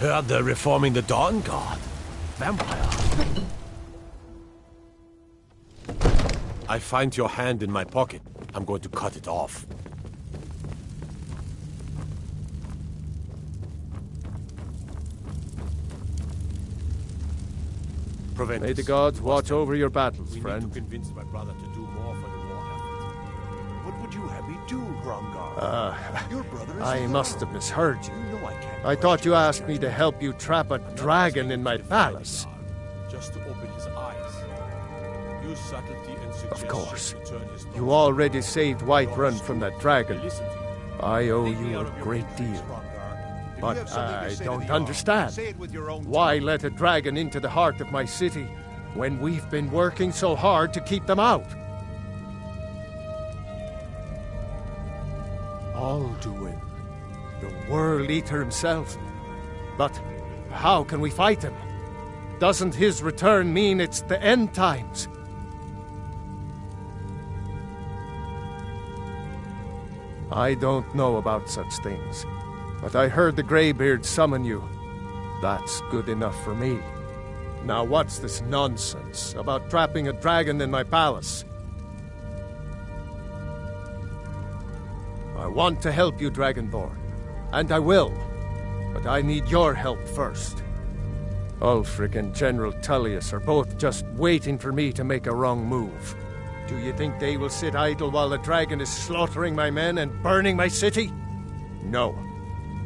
Heard they're reforming the Dawn Guard. Vampire. I find your hand in my pocket. I'm going to cut it off. May the gods watch over your battles, friend. We need to convince my brother to do more for the war effort. What would you have me do, Gromgar? Your brother is I must have misheard you. You know I can't. I thought you asked me to help you trap a dragon in my palace. Just to open his eyes. Use subtlety and suggestion Of course. to turn his You already saved Whiterun from that dragon. Listen to you. I owe you a great deal. But I don't understand. Why let a dragon into the heart of my city when we've been working so hard to keep them out? Alduin, the World Eater himself. But how can we fight him? Doesn't his return mean it's the end times? I don't know about such things. But I heard the Greybeard summon you. That's good enough for me. Now what's this nonsense about trapping a dragon in my palace? I want to help you, Dragonborn. And I will. But I need your help first. Ulfric and General Tullius are both just waiting for me to make a wrong move. Do you think they will sit idle while the dragon is slaughtering my men and burning my city? No.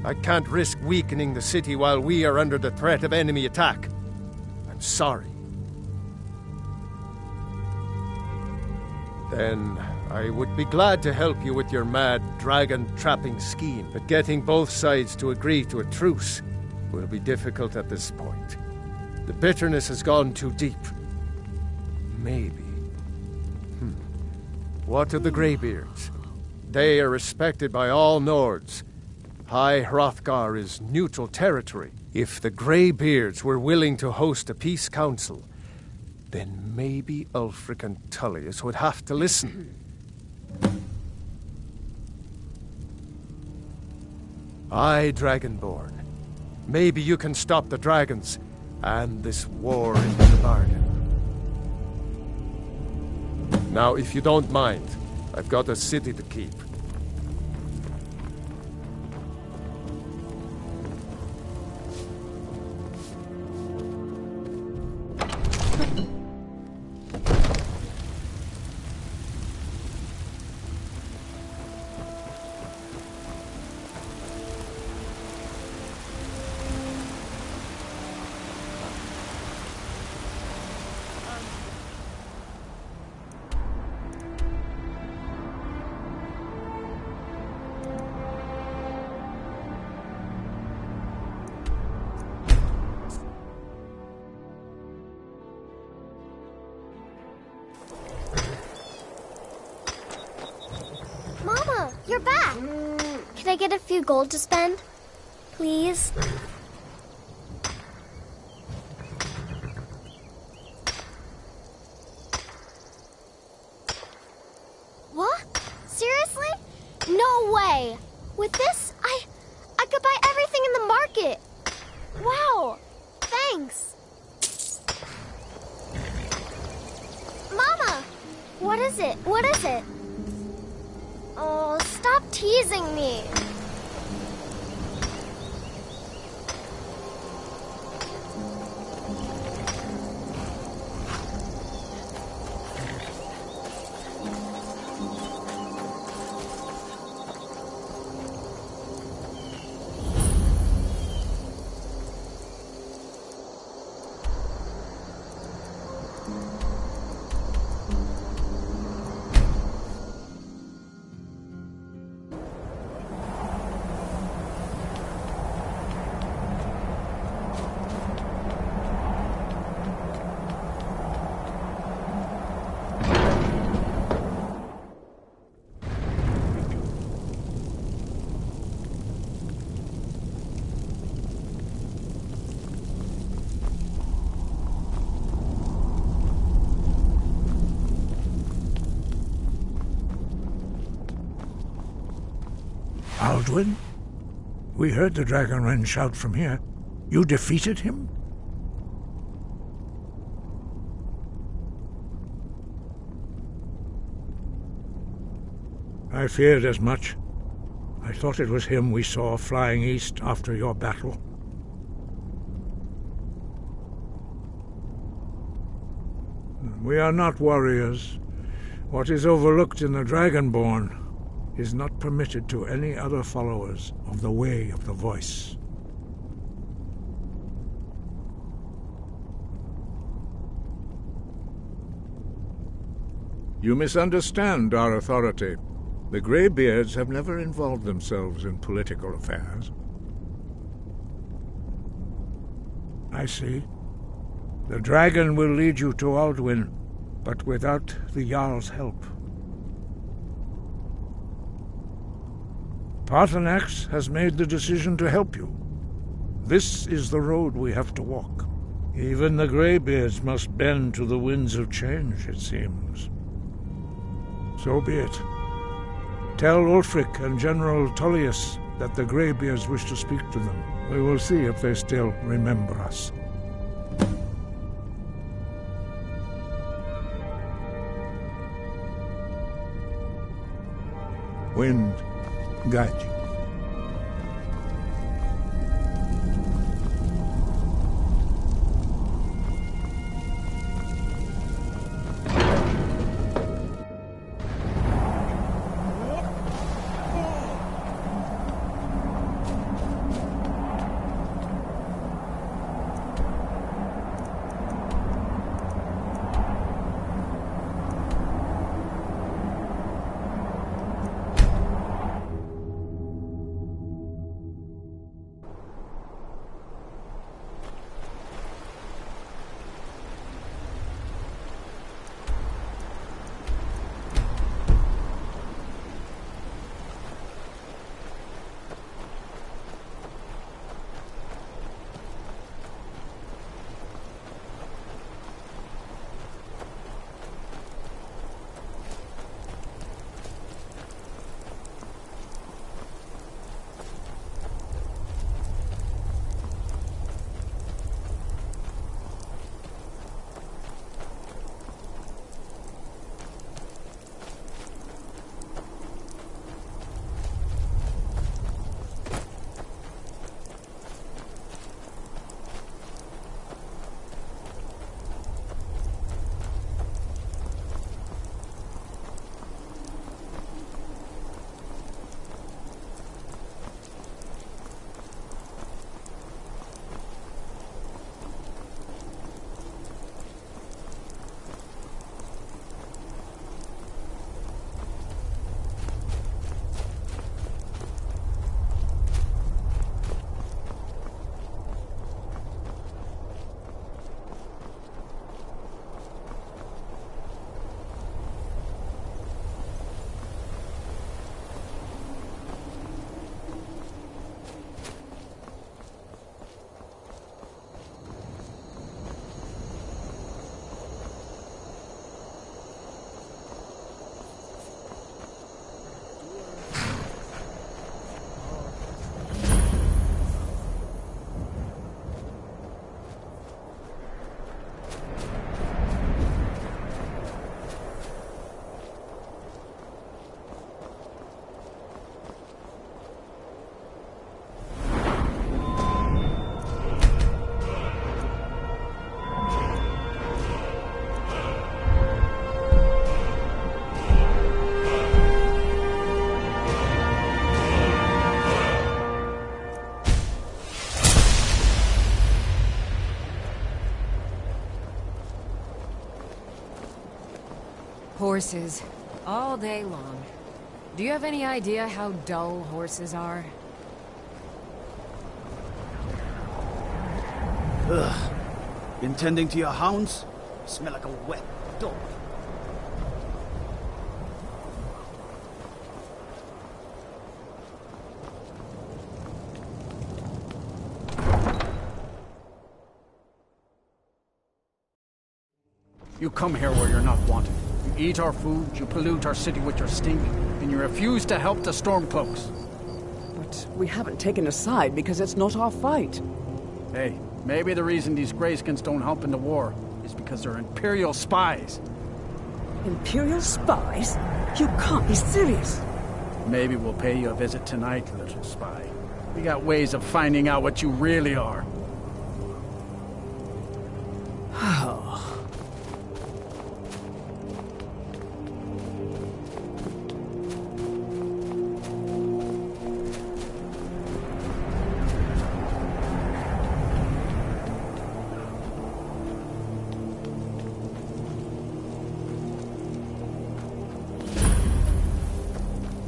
I can't risk weakening the city while we are under the threat of enemy attack. I'm sorry. Then I would be glad to help you with your mad dragon-trapping scheme, but getting both sides to agree to a truce will be difficult at this point. The bitterness has gone too deep. Maybe. What of the Greybeards? They are respected by all Nords. High Hrothgar is neutral territory. If the Greybeards were willing to host a peace council, then maybe Ulfric and Tullius would have to listen. Aye, Dragonborn. Maybe you can stop the dragons and this war in the bargain. Now, if you don't mind, I've got a city to keep. Mama, you're back. Can I get a few gold to spend? Please? What? Seriously? No way. With this, I could buy everything in the market. Wow. Thanks. Mama, what is it? What is it? Oh, stop teasing me. Alduin? We heard the Dragonren shout from here. You defeated him? I feared as much. I thought it was him we saw flying east after your battle. We are not warriors. What is overlooked in the Dragonborn is not permitted to any other followers of the Way of the Voice. You misunderstand our authority. The Greybeards have never involved themselves in political affairs. I see. The dragon will lead you to Alduin, but without the Jarl's help. Paarthurnax has made the decision to help you. This is the road we have to walk. Even the Greybeards must bend to the winds of change, it seems. So be it. Tell Ulfric and General Tullius that the Greybeards wish to speak to them. We will see if they still remember us. Wind, guide you. Horses. All day long. Do you have any idea how dull horses are? Ugh. Been tending to your hounds? Smell like a wet dog. You come here where you're not wanted. You eat our food, you pollute our city with your stink, and you refuse to help the Stormcloaks. But we haven't taken a side because it's not our fight. Hey, maybe the reason these Greyskins don't help in the war is because they're Imperial spies. Imperial spies? You can't be serious. Maybe we'll pay you a visit tonight, little spy. We got ways of finding out what you really are.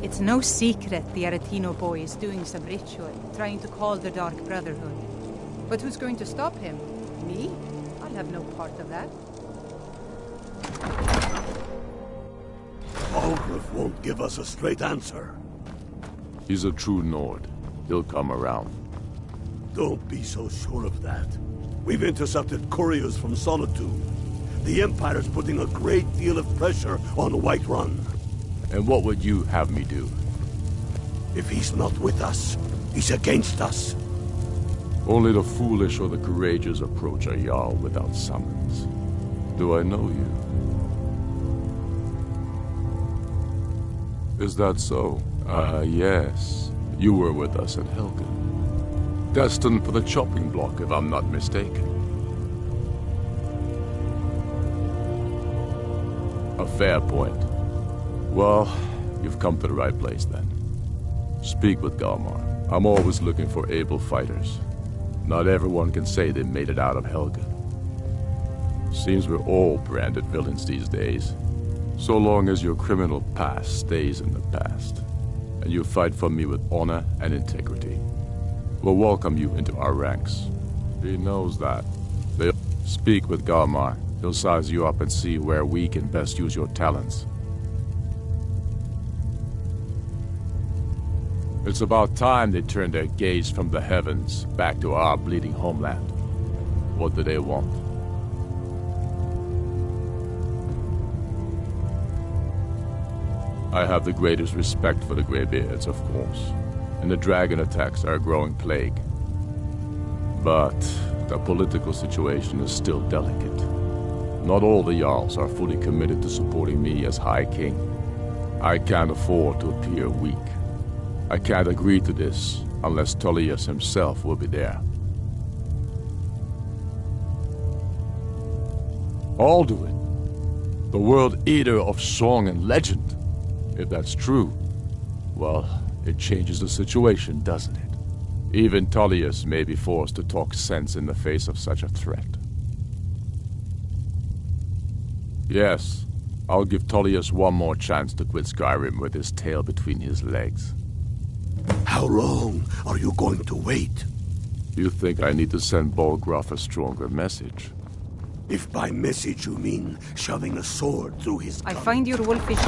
It's no secret the Aretino boy is doing some ritual, trying to call the Dark Brotherhood. But who's going to stop him? Me? I'll have no part of that. Algrove won't give us a straight answer. He's a true Nord. He'll come around. Don't be so sure of that. We've intercepted couriers from Solitude. The Empire's putting a great deal of pressure on Whiterun. And what would you have me do? If he's not with us, he's against us. Only the foolish or the courageous approach a Jarl without summons. Do I know you? Is that so? Yes. You were with us at Helgen. Destined for the chopping block, if I'm not mistaken. A fair point. Well, you've come to the right place then. Speak with Galmar. I'm always looking for able fighters. Not everyone can say they made it out of Helgen. Seems we're all branded villains these days. So long as your criminal past stays in the past, and you fight for me with honor and integrity, we'll welcome you into our ranks. He knows that. They'll speak with Galmar. He'll size you up and see where we can best use your talents. It's about time they turned their gaze from the heavens back to our bleeding homeland. What do they want? I have the greatest respect for the Greybeards, of course, and the dragon attacks are a growing plague. But the political situation is still delicate. Not all the Jarls are fully committed to supporting me as High King. I can't afford to appear weak. I can't agree to this unless Tullius himself will be there. Alduin, the World Eater of song and legend. If that's true, well, it changes the situation, doesn't it? Even Tullius may be forced to talk sense in the face of such a threat. Yes, I'll give Tullius one more chance to quit Skyrim with his tail between his legs. How long are you going to wait? You think I need to send Bolgraf a stronger message? If by message you mean shoving a sword through his I gun. find your wolfish...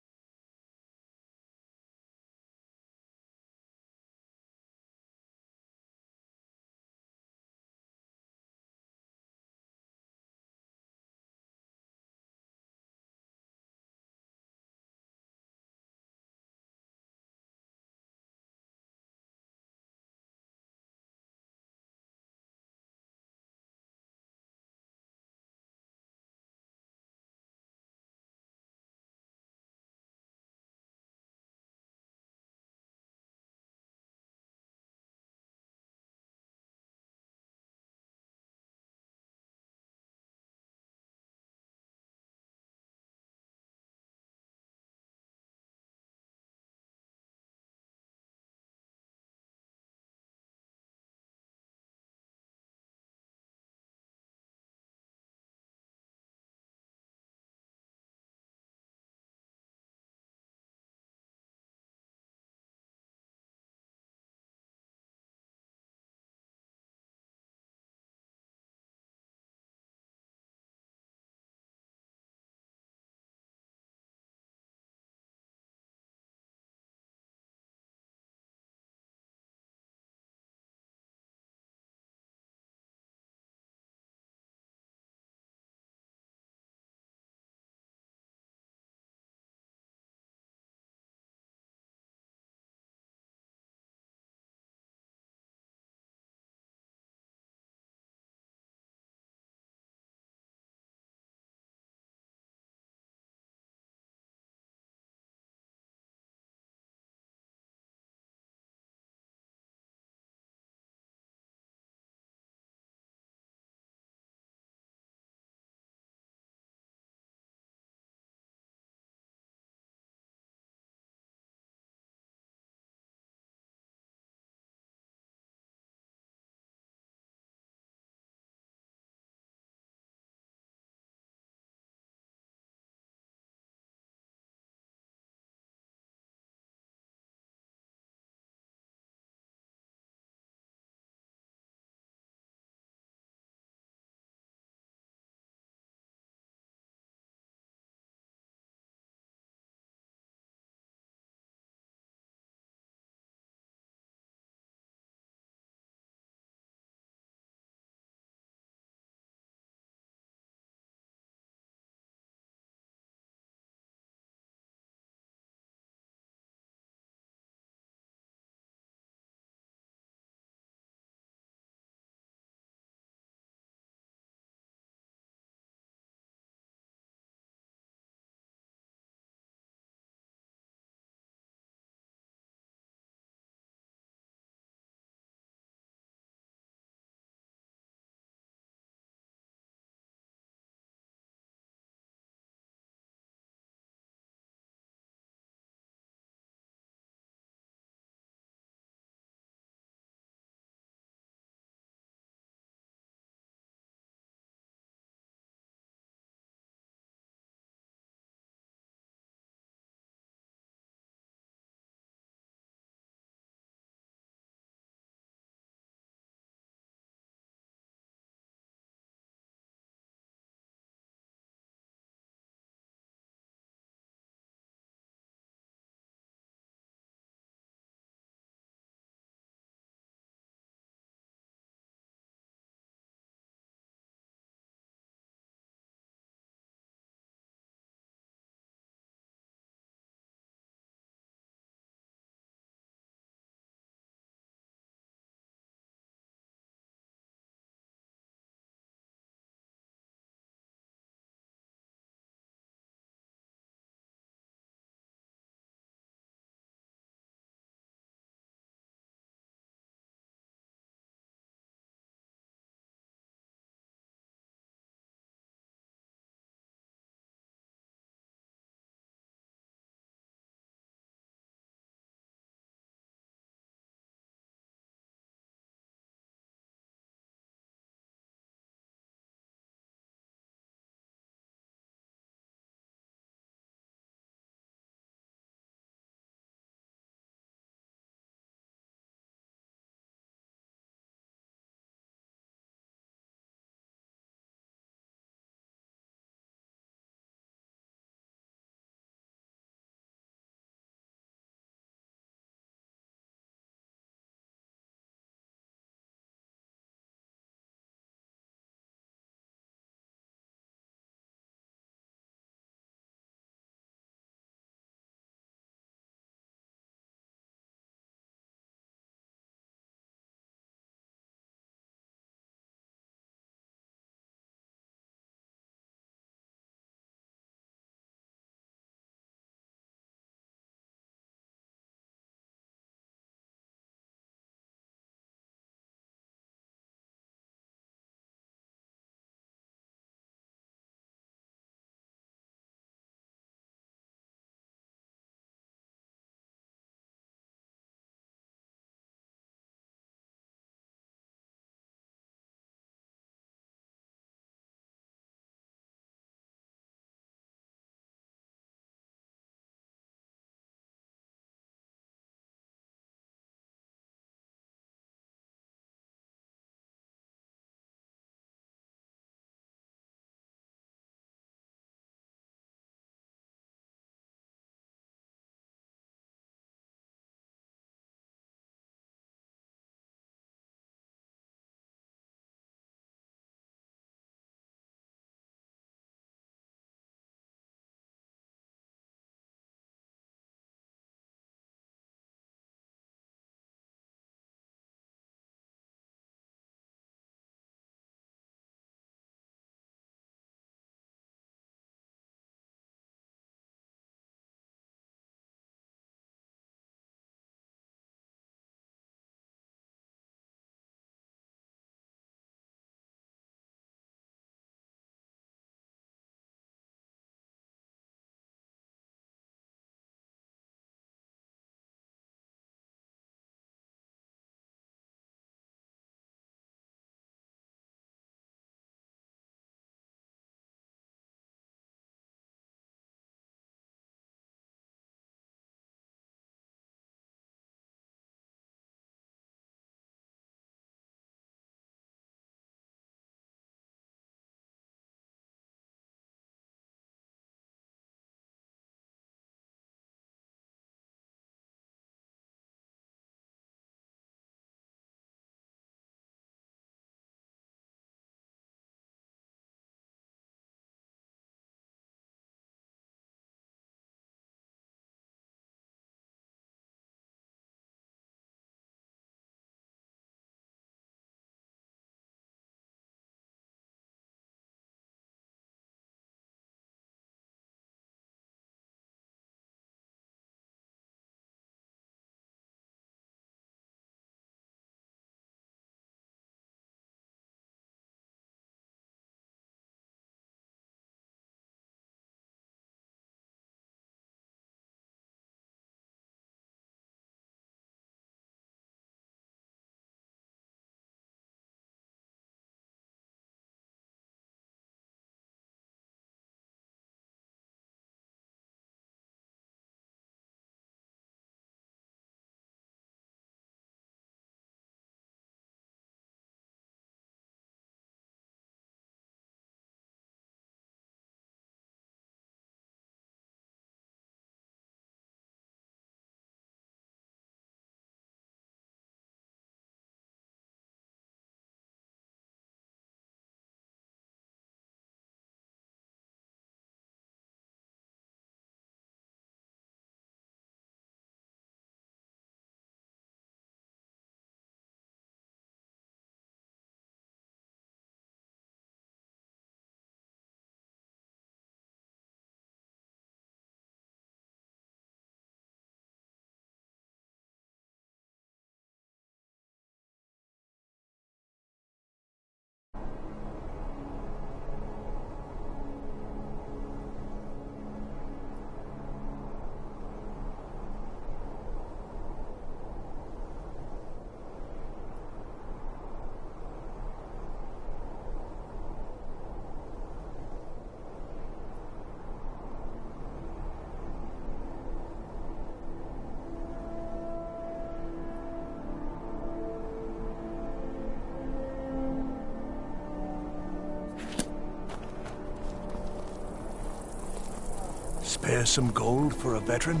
spare some gold for a veteran?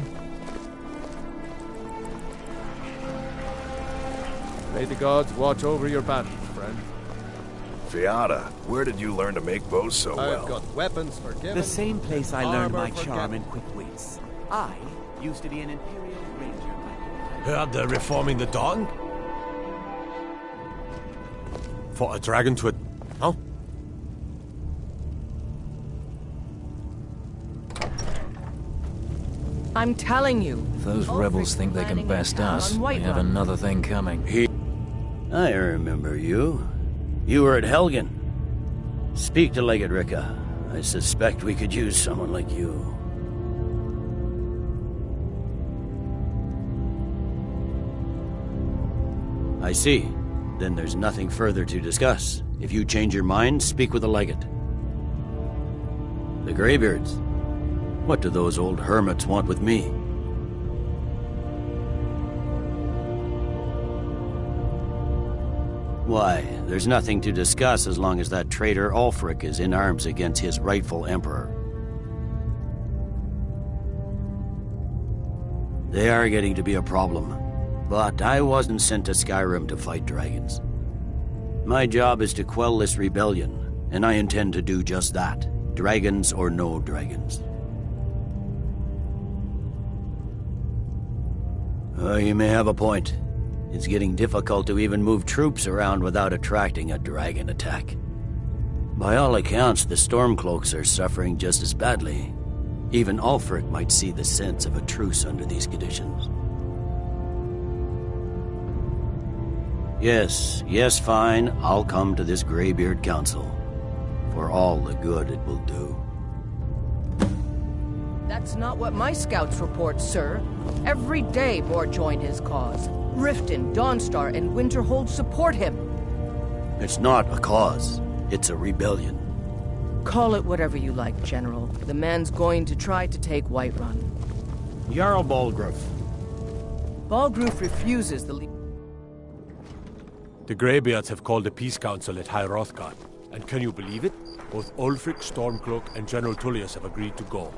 May the gods watch over your battle, friend. Fiata, where did you learn to make bows so well? I've got weapons forgiven. The same place I learned my forgiven. charm and quick wits. I used to be an Imperial Ranger. Heard they're reforming the Dawn? For a dragon to a... Huh? I'm telling you. If those rebels think they can best us, they have another thing coming. I remember you. You were at Helgen. Speak to Legate Ricka. I suspect we could use someone like you. I see. Then there's nothing further to discuss. If you change your mind, speak with the Legate. The Greybeards. What do those old hermits want with me? Why, there's nothing to discuss as long as that traitor Ulfric is in arms against his rightful emperor. They are getting to be a problem, but I wasn't sent to Skyrim to fight dragons. My job is to quell this rebellion, and I intend to do just that, dragons or no dragons. You may have a point. It's getting difficult to even move troops around without attracting a dragon attack. By all accounts, the Stormcloaks are suffering just as badly. Even Ulfric might see the sense of a truce under these conditions. Yes, fine. I'll come to this Greybeard Council. For all the good it will do. That's not what my scouts report, sir. Every day more join his cause. Riften, Dawnstar, and Winterhold support him. It's not a cause. It's a rebellion. Call it whatever you like, General. The man's going to try to take Whiterun. Jarl Balgruuf. Balgruuf refuses the The Greybeards have called a peace council at High Hrothgar. And can you believe it? Both Ulfric, Stormcloak, and General Tullius have agreed to go.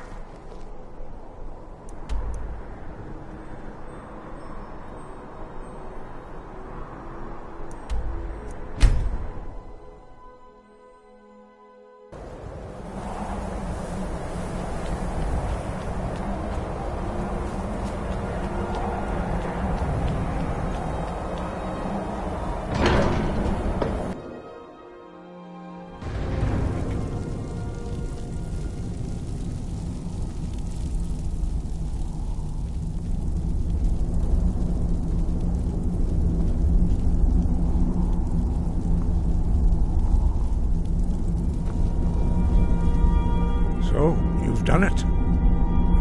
So, you've done it.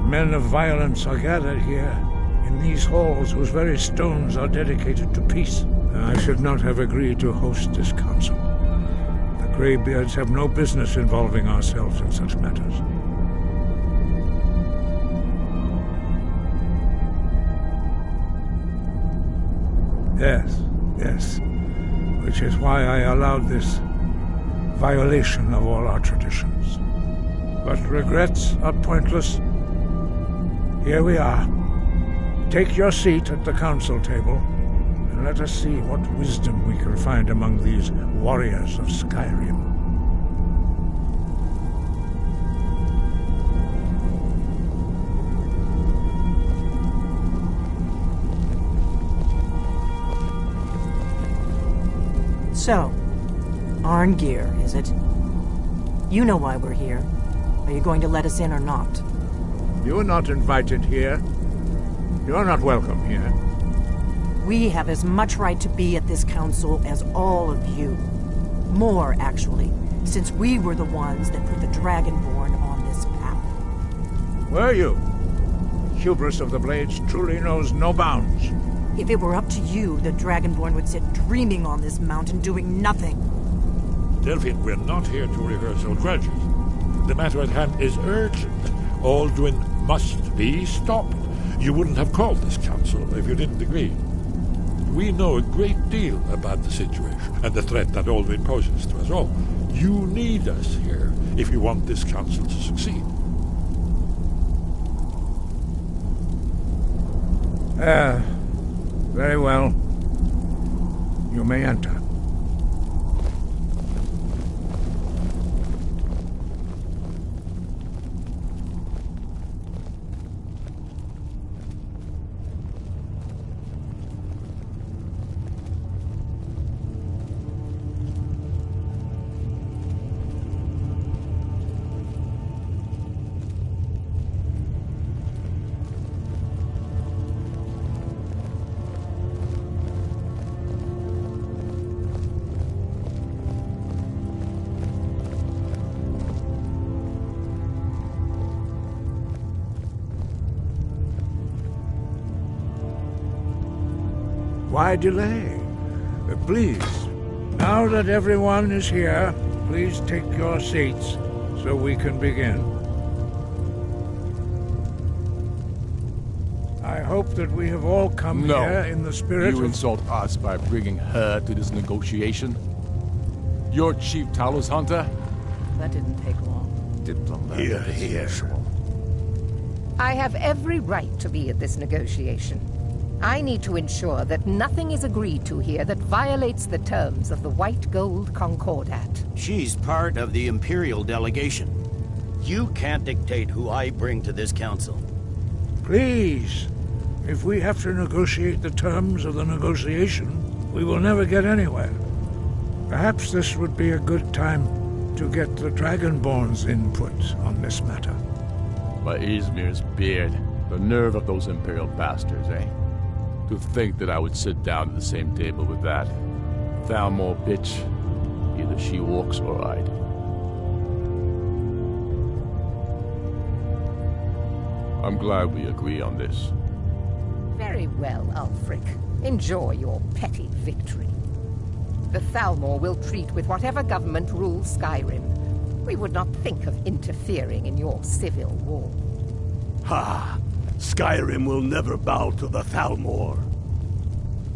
Men of violence are gathered here, in these halls whose very stones are dedicated to peace. I should not have agreed to host this council. The Greybeards have no business involving ourselves in such matters. Yes. Which is why I allowed this violation of all our traditions. But regrets are pointless. Here we are. Take your seat at the council table, and let us see what wisdom we can find among these warriors of Skyrim. So, Arngeir, is it? You know why we're here. Are you going to let us in or not? You're not invited here. You're not welcome here. We have as much right to be at this council as all of you. More, actually, since we were the ones that put the Dragonborn on this path. Were you? Hubris of the Blades truly knows no bounds. If it were up to you, the Dragonborn would sit dreaming on this mountain doing nothing. Delphine, we're not here to rehearse old grudges. The matter at hand is urgent. Alduin must be stopped. You wouldn't have called this council if you didn't agree. We know a great deal about the situation and the threat that Alduin poses to us all. You need us here if you want this council to succeed. Very well. You may enter. Why delay? Please, now that everyone is here, please take your seats so we can begin. I hope that we have all come here in the spirit You insult us by bringing her to this negotiation? You're Chief Talos Hunter? That didn't take long. Diplomatic as usual. I have every right to be at this negotiation. I need to ensure that nothing is agreed to here that violates the terms of the White Gold Concordat. She's part of the Imperial delegation. You can't dictate who I bring to this council. Please, if we have to negotiate the terms of the negotiation, we will never get anywhere. Perhaps this would be a good time to get the Dragonborn's input on this matter. By Izmir's beard, the nerve of those Imperial bastards, eh? To think that I would sit down at the same table with that Thalmor bitch. Either she walks or I do. I'm glad we agree on this. Very well, Ulfric. Enjoy your petty victory. The Thalmor will treat with whatever government rules Skyrim. We would not think of interfering in your civil war. Ha! Skyrim will never bow to the Thalmor.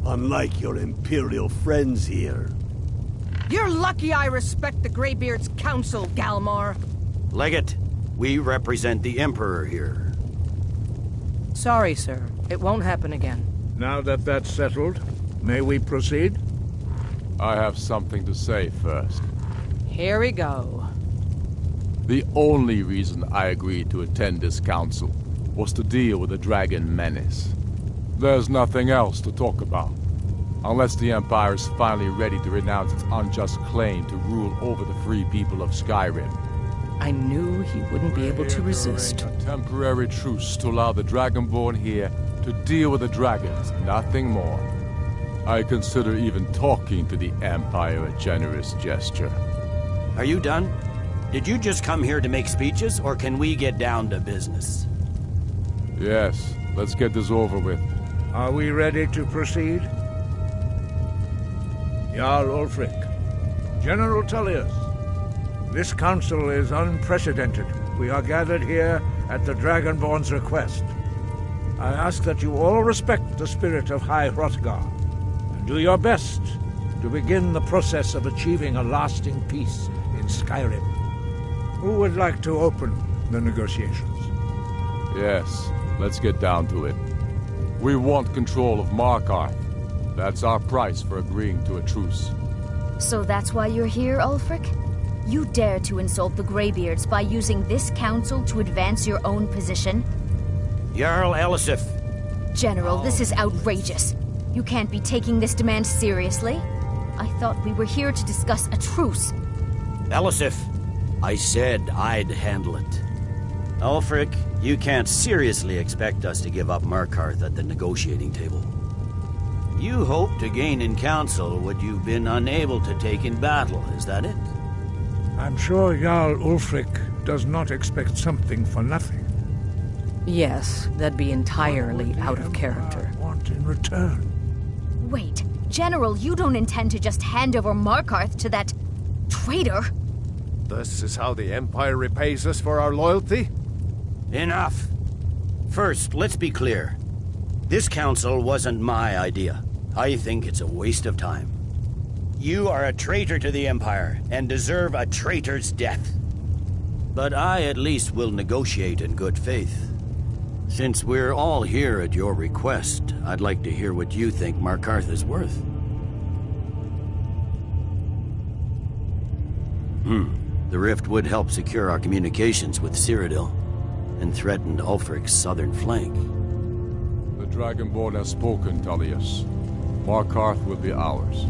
Unlike your Imperial friends here. You're lucky I respect the Greybeard's counsel, Galmar. Legate, we represent the Emperor here. Sorry, sir. It won't happen again. Now that that's settled, may we proceed? I have something to say first. Here we go. The only reason I agreed to attend this council was to deal with the dragon menace. There's nothing else to talk about. Unless the Empire is finally ready to renounce its unjust claim to rule over the free people of Skyrim. I knew he wouldn't be able to resist. A temporary truce to allow the Dragonborn here to deal with the dragons, nothing more. I consider even talking to the Empire a generous gesture. Are you done? Did you just come here to make speeches, or can we get down to business? Yes, let's get this over with. Are we ready to proceed? Jarl Ulfric, General Tullius, this council is unprecedented. We are gathered here at the Dragonborn's request. I ask that you all respect the spirit of High Hrothgar, and do your best to begin the process of achieving a lasting peace in Skyrim. Who would like to open the negotiations? Yes, let's get down to it. We want control of Markarth. That's our price for agreeing to a truce. So that's why you're here, Ulfric? You dare to insult the Greybeards by using this council to advance your own position? Jarl Elisif. General, this is outrageous. You can't be taking this demand seriously. I thought we were here to discuss a truce. Elisif, I said I'd handle it. Ulfric, you can't seriously expect us to give up Markarth at the negotiating table. You hoped to gain in council what you've been unable to take in battle, is that it? I'm sure Jarl Ulfric does not expect something for nothing. Yes, that'd be entirely out of character. Want in return? Wait, General, you don't intend to just hand over Markarth to that traitor? This is how the Empire repays us for our loyalty? Enough. First, let's be clear. This council wasn't my idea. I think it's a waste of time. You are a traitor to the Empire and deserve a traitor's death. But I at least will negotiate in good faith. Since we're all here at your request, I'd like to hear what you think Markarth is worth. The rift would help secure our communications with Cyrodiil, and threatened Ulfric's southern flank. The Dragonborn has spoken, Tullius. Markarth will be ours.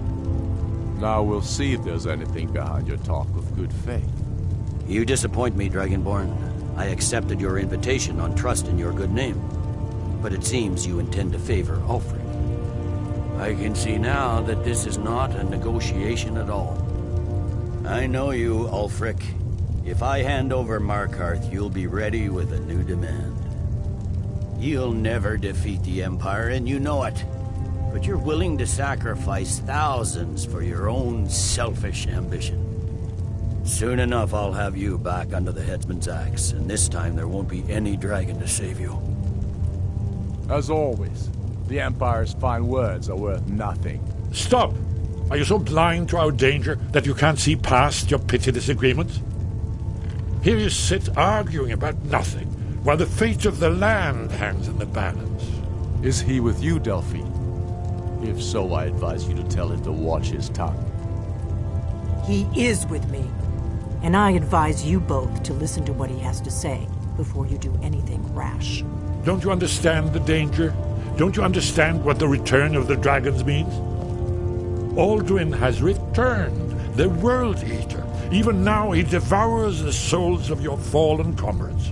Now we'll see if there's anything behind your talk of good faith. You disappoint me, Dragonborn. I accepted your invitation on trust in your good name. But it seems you intend to favor Ulfric. I can see now that this is not a negotiation at all. I know you, Ulfric. If I hand over Markarth, you'll be ready with a new demand. You'll never defeat the Empire, and you know it. But you're willing to sacrifice thousands for your own selfish ambition. Soon enough, I'll have you back under the headsman's axe, and this time there won't be any dragon to save you. As always, the Empire's fine words are worth nothing. Stop! Are you so blind to our danger that you can't see past your petty disagreements? Here you sit arguing about nothing, while the fate of the land hangs in the balance. Is he with you, Delphine? If so, I advise you to tell him to watch his tongue. He is with me, and I advise you both to listen to what he has to say before you do anything rash. Don't you understand the danger? Don't you understand what the return of the dragons means? Alduin has returned, the World Eater. Even now he devours the souls of your fallen comrades.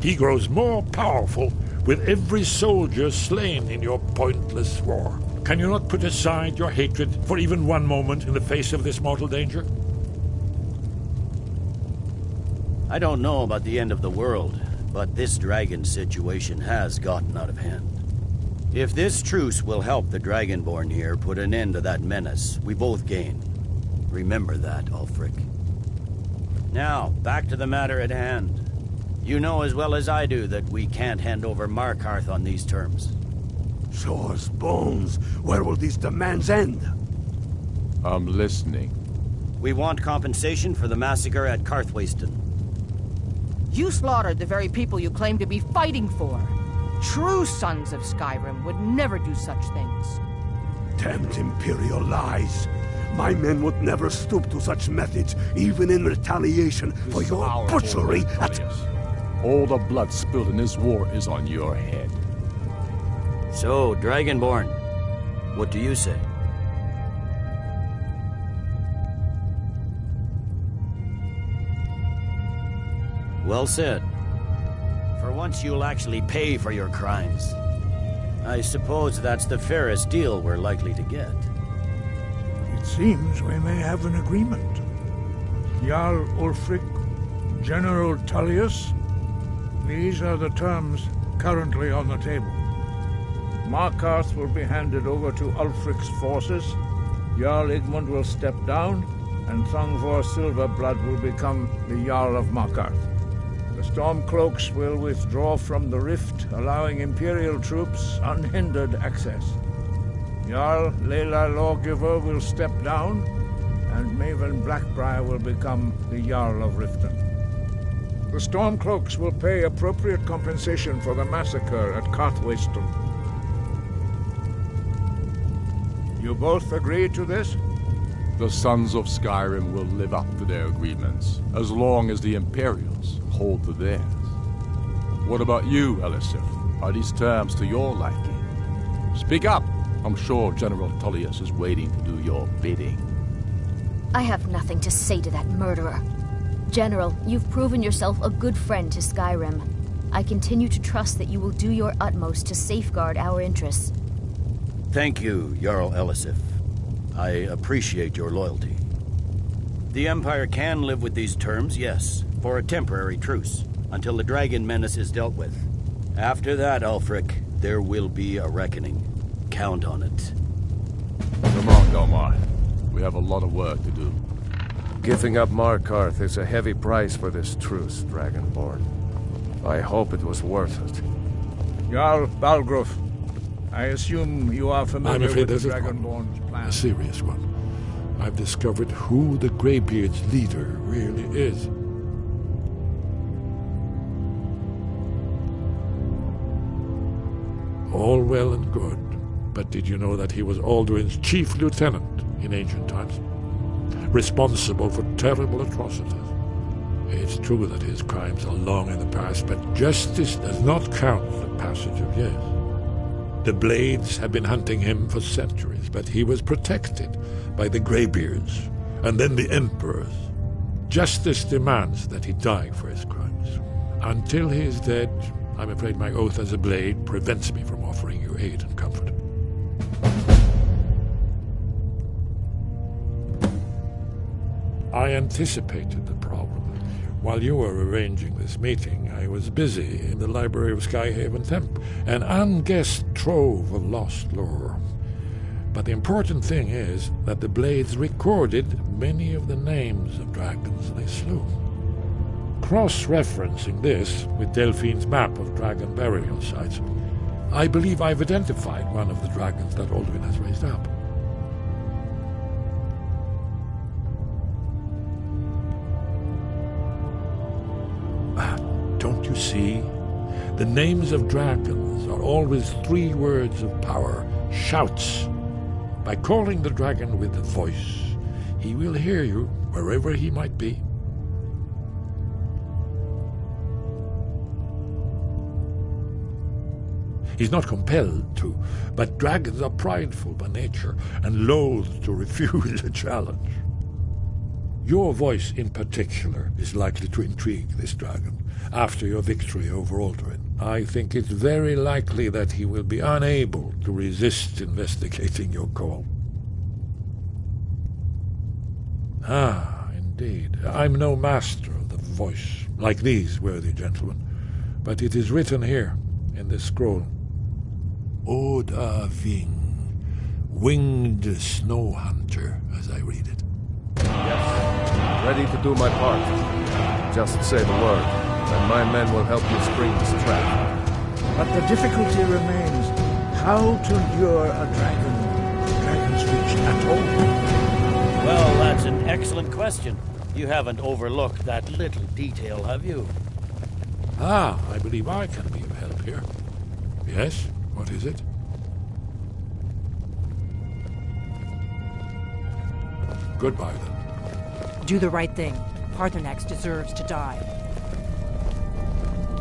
He grows more powerful with every soldier slain in your pointless war. Can you not put aside your hatred for even one moment in the face of this mortal danger? I don't know about the end of the world, but this dragon situation has gotten out of hand. If this truce will help the Dragonborn here put an end to that menace, we both gain. Remember that, Ulfric. Now, back to the matter at hand. You know as well as I do that we can't hand over Markarth on these terms. Show us bones. Where will these demands end? I'm listening. We want compensation for the massacre at Karthwasten. You slaughtered the very people you claim to be fighting for. True sons of Skyrim would never do such things. Damned Imperial lies. My men would never stoop to such methods, even in retaliation for your butchery at... All the blood spilled in this war is on your head. So, Dragonborn, what do you say? Well said. For once you'll actually pay for your crimes. I suppose that's the fairest deal we're likely to get. It seems we may have an agreement. Jarl Ulfric, General Tullius, these are the terms currently on the table. Markarth will be handed over to Ulfric's forces, Jarl Igmund will step down, and Thongvor Silverblood will become the Jarl of Markarth. The Stormcloaks will withdraw from the rift, allowing Imperial troops unhindered access. Jarl Lela Lawgiver will step down, and Maven Blackbriar will become the Jarl of Riften. The Stormcloaks will pay appropriate compensation for the massacre at Karthwasten. You both agree to this? The Sons of Skyrim will live up to their agreements, as long as the Imperials hold to theirs. What about you, Elisif? Are these terms to your liking? Speak up! I'm sure General Tullius is waiting to do your bidding. I have nothing to say to that murderer. General, you've proven yourself a good friend to Skyrim. I continue to trust that you will do your utmost to safeguard our interests. Thank you, Jarl Elisif. I appreciate your loyalty. The Empire can live with these terms, yes, for a temporary truce, until the dragon menace is dealt with. After that, Ulfric, there will be a reckoning. Count on it. Come on, Galmar. We have a lot of work to do. Giving up Markarth is a heavy price for this truce, Dragonborn. I hope it was worth it. Jarl Balgruf, I assume you are familiar I'm afraid with the there's Dragonborn's plan. A serious one. I've discovered who the Greybeard's leader really is. All well and good, but did you know that he was Alduin's chief lieutenant in ancient times? Responsible for terrible atrocities. It's true that his crimes are long in the past, but justice does not count the passage of years. The Blades have been hunting him for centuries, but he was protected by the Greybeards, and then the Emperors. Justice demands that he die for his crimes. Until he is dead, I'm afraid my oath as a Blade prevents me from offering you aid and comfort. I anticipated the problem. While you were arranging this meeting, I was busy in the library of Skyhaven Temple, an unguessed trove of lost lore. But the important thing is that the Blades recorded many of the names of dragons they slew. Cross-referencing this with Delphine's map of dragon burial sites, I believe I've identified one of the dragons that Alduin has raised up. Don't you see? The names of dragons are always 3 words of power, shouts. By calling the dragon with the voice, he will hear you wherever he might be. He's not compelled to, but dragons are prideful by nature and loath to refuse a challenge. Your voice in particular is likely to intrigue this dragon after your victory over Alduin. I think it's very likely that he will be unable to resist investigating your call. Ah, indeed. I'm no master of the voice, like these worthy gentlemen, but it is written here in this scroll. Oda Ving, winged snow hunter, as I read it. Yes, ready to do my part. Just say the word, and my men will help you spring this trap. But the difficulty remains how to lure a dragon speech at all. Well, that's an excellent question. You haven't overlooked that little detail, have you? Ah, I believe I can be of help here. Yes? What is it? Goodbye, then. Do the right thing. Paarthurnax deserves to die.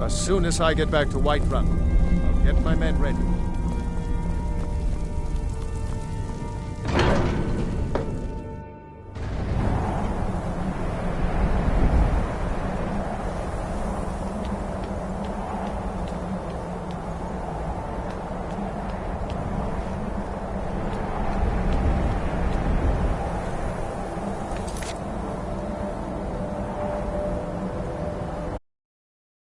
As soon as I get back to Whiterun, I'll get my men ready.